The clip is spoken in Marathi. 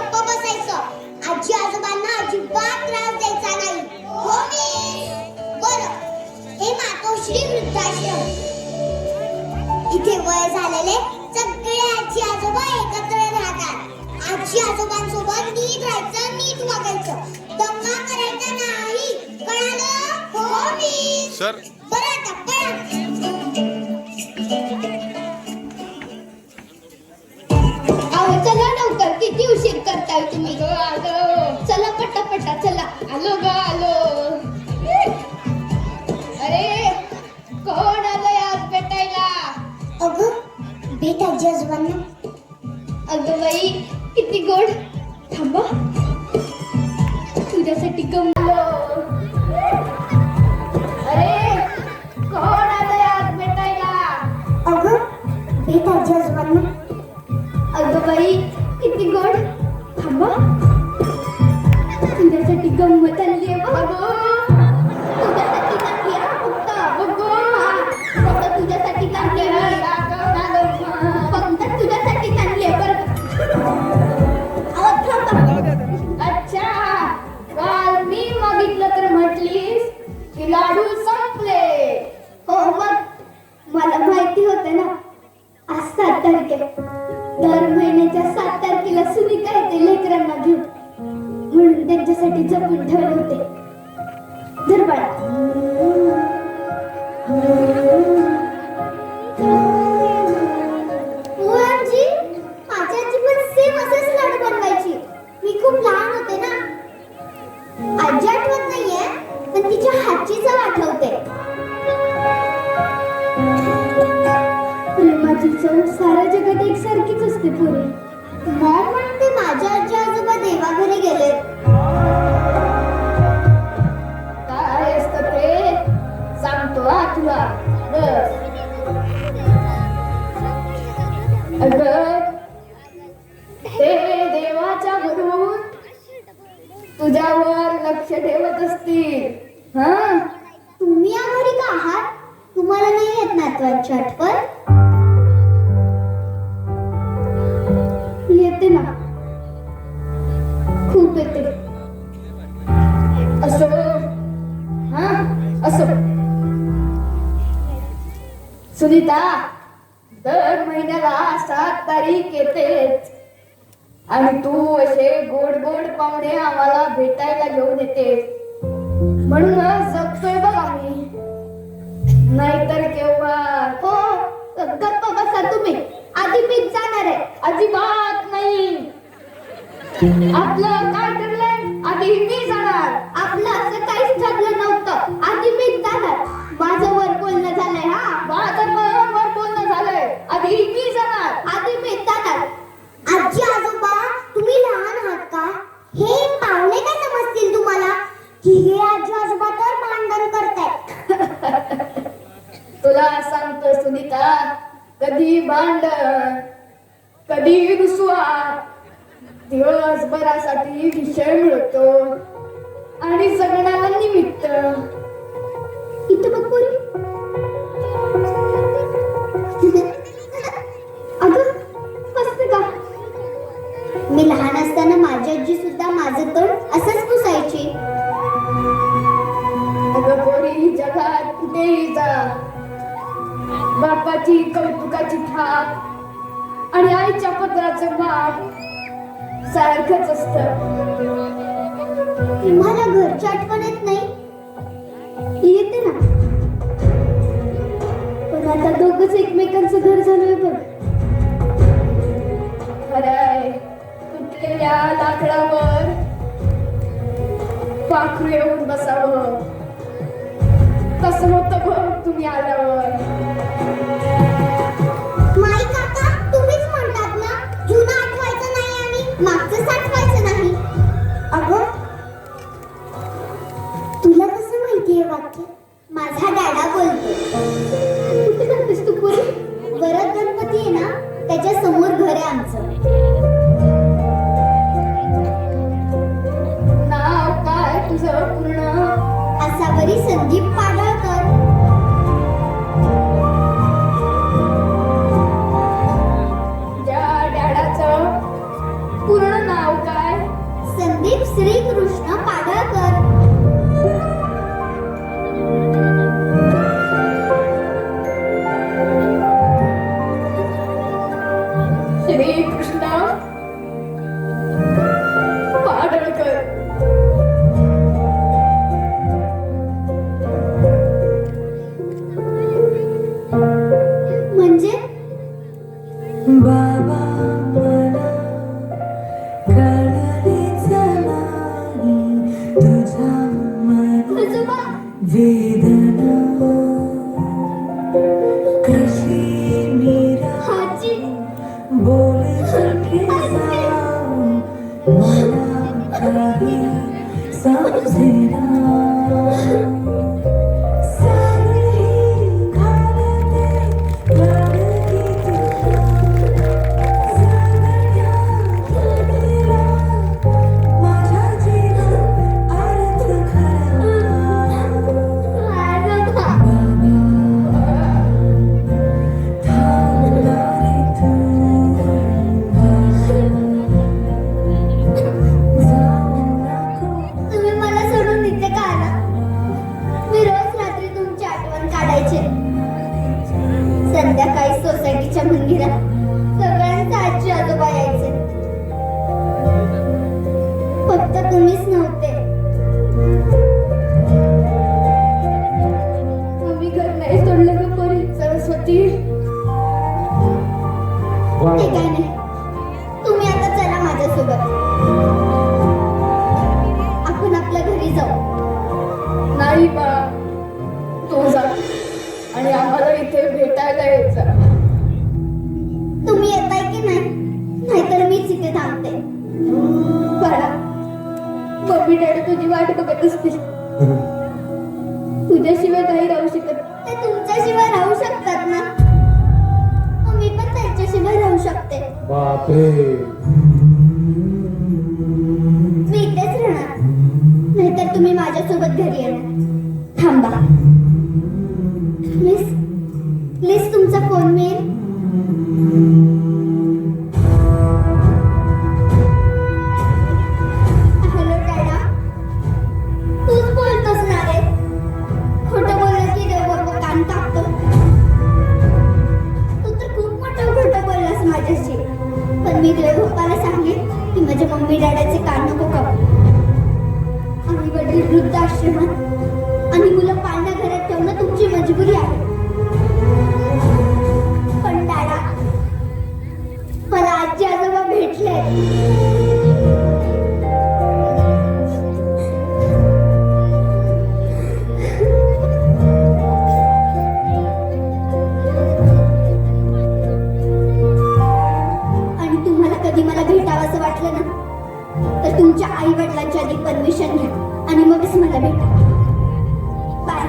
गप्प बसायचं. आजी आजोबांना अजिबात त्रास द्यायचा नाही. हो मी बरं, हे मातोश्री वृद्धाश्रम. इथे वय झालेले सगळे आजी आजोबा एकत्र राहतात. आजी आजोबांसोबत नीट राहायचं, नीट वागायचं, दंगा करायचा नाही. कळालं? हो मी सर. बरं आता पळा. अहो चला लवकर, किती उशीर करताय तुम्ही? आलो. चला पटापटा चला. आलो ग आलो. अरे कोण आलंय आज भेटायला? अगं भेट आजी आजोबांना. अगं बाई किती गोड. थांबा, तुझ्यासाठी गमलो. अरे कोण आलंय आज भेटायला? अगं भेट आजी आजोबांना. अगं बाई किती गोड. थांबा, तुझ्यासाठी गंमत आणली आहे बघ. तुझ्यासाठी नाही आहे फक्त. फक्त तुझ्यासाठी नाही आहे. फक्त तुझ्यासाठी नाही आहे बरं. अहो, थांबा. अच्छा, काल मी मागितलं तर म्हटलीस की लाडू संपले. हो मग मला माहिती होतं ना, आज 7 तारीख आहे. दर महिन्याच्या 7 तारखेला सुनीता येते लेकरांना घेऊन, म्हणून त्यांच्यासाठी जपून ठेवले होते. धर बाळा. हो आजी, माझी आजी पण सेम असेच लाडू बनवायची. मी खूप लहान होते ना. आजी आठवत नाहीये, पण तिच्या हातची चव आठवते. प्रेमाची चव साऱ्या जगात एकसारखीच असते पोरी. मॉम म्हणते माझ्या आजी आजोबा देवाघरी गेलेत. काय असतं ते सांगतो तुला. बस. अगं ते देवाच्या घरून तुझ्यावर लक्ष ठेवत असतील. हा, तुम्ही या घरी का आहात? तुम्हाला नाही येत नातवांची आठवण? येते ना, खूप येते. असो, हा असो. सुनीता, दर महिन्याला 7 तारीख येतेच आणि तू असे गोड गोड पाहुणे आम्हाला भेटायला घेऊन येतेस, म्हणून जगतोय बघ आम्ही. नाहीतर केव्हा. हो, गप्प बसा तुम्ही. आधी मीच जाणार आहे. अजिबात नाही. आपलं काय ठरलंय? आधी मी जाणार. आपलं असं काहीच ठरलं नव्हतं. आधी मीच जाणार. माझं वर बोलणं झालंय. हा, माझं वर बोलणं झालंय. आधी मी जाणार. आधी मीच जाणार. आजी आजोबा, तुम्ही लहान आहात का? हे पाहुणे काय समजतील तुम्हाला की हे आजी आजोबा तर भांडण करतायत? तुला सांगतो सुनीता, कधी भांडण, कधी रुसवा. दिवसभरासाठी विषय मिळतो आणि जगण्याला निमित्त. इथं बघ पोरी. अगं हसते का? मी लहान असताना माझी आजी सुद्धा माझं तोंड असंच पुसायची. अगं पोरी, जगात कुठेही जा, बापाची कौतुकाची थाप आणि आईच्या पत्राचं माप सारखंच असतं. तुम्हाला घरची आठवण येत नाही? येते ना, पण आता दोघंच एकमेकांचं घर झालंय बघ. खरंय, तुटलेल्या लाकडावर पाखरू येऊन बसावं, कसं होतं बघ तुम्ही आल्यावर. माई काका, तुम्हीच म्हणतात ना, जुनं आठवायचं नाही आणि मागचं साठवायचं नाही. अगं, तुला कसं माहितीये वाक्य? माझा डॅडा बोलतो. कुठे जातेस तू पोरी? वरद गणपती आहे ना, त्याच्या समोर घर आहे आमचं. नाव काय तुझं पूर्ण? असावरी संदीप पाडळकर. ज्या डॅडाचं पूर्ण पूर्ण नाव काय? संदीप श्रीकृष्ण पाडळकर. श्रीकृष्ण पाडळकर. म्हणजे बाबा मला कळलेच नाही तुझ्या मनात आजोबा वेदना कशी मीरा आजी बोले सुखी जाऊ मला काही समजेना सारी घालते लाडकी माझ्या जीवात अर्थ खरा आजोबा थांबणारे तू जाऊ नको तुम्ही मला सोडून इथे का आला? मी रोज रात्री तुमची आठवण काढायचे. संध्याकाळी सोसायटीच्या मंदिरात सगळ्यांचे आजी आजोबा यायचे. फक्त तुम्हीच नव्हते. आम्ही घर नाही सोडलं ग परी. सरस्वती ते काय नाही. तुम्ही आता चला माझ्यासोबत. आपण आपल्या घरी जाऊ. नाही बा, तू जा आणि आम्हाला इथे भेटायला यायचा. तुम्ही येताय की नाही? नाहीतर मीच इथे थांबते. बाळा, मम्मी डॅडी तुझी वाट बघत असतील. तुझ्याशिवाय नाही राहू शकत. ते तुमच्याशिवाय राहू शकतात ना? मग मी पण त्यांच्याशिवाय राहू शकते. बापरे. मी इथेच राहणार. नाहीतर तुम्ही माझ्यासोबत घरी येणार. थांबा. प्लीज प्लीज तुमचा फोन मिळेल? हॅलो डॅडा. तूच बोलतोस ना रे? खोटं बोललं की देव कान कापतो. तू तर खूप मोठं खोटं बोललास माझ्याशी. पण मी देवबापाला सांगेन की माझ्या मम्मी डॅडाचे कान नको कापू. आई वडील वृद्धाश्रमात आणि मुलं पाळण्या घरात ठेवणं तुमची मजबुरी आहे. पण डॅडा, मला आजी आजोबा भेटले. आणि तुम्हाला कधी मला भेटावंसं वाटलं ना, तर तुमच्या आई वडिलांच्या आधी परमिशन घ्या आणि मगच मला भेटा. बाय.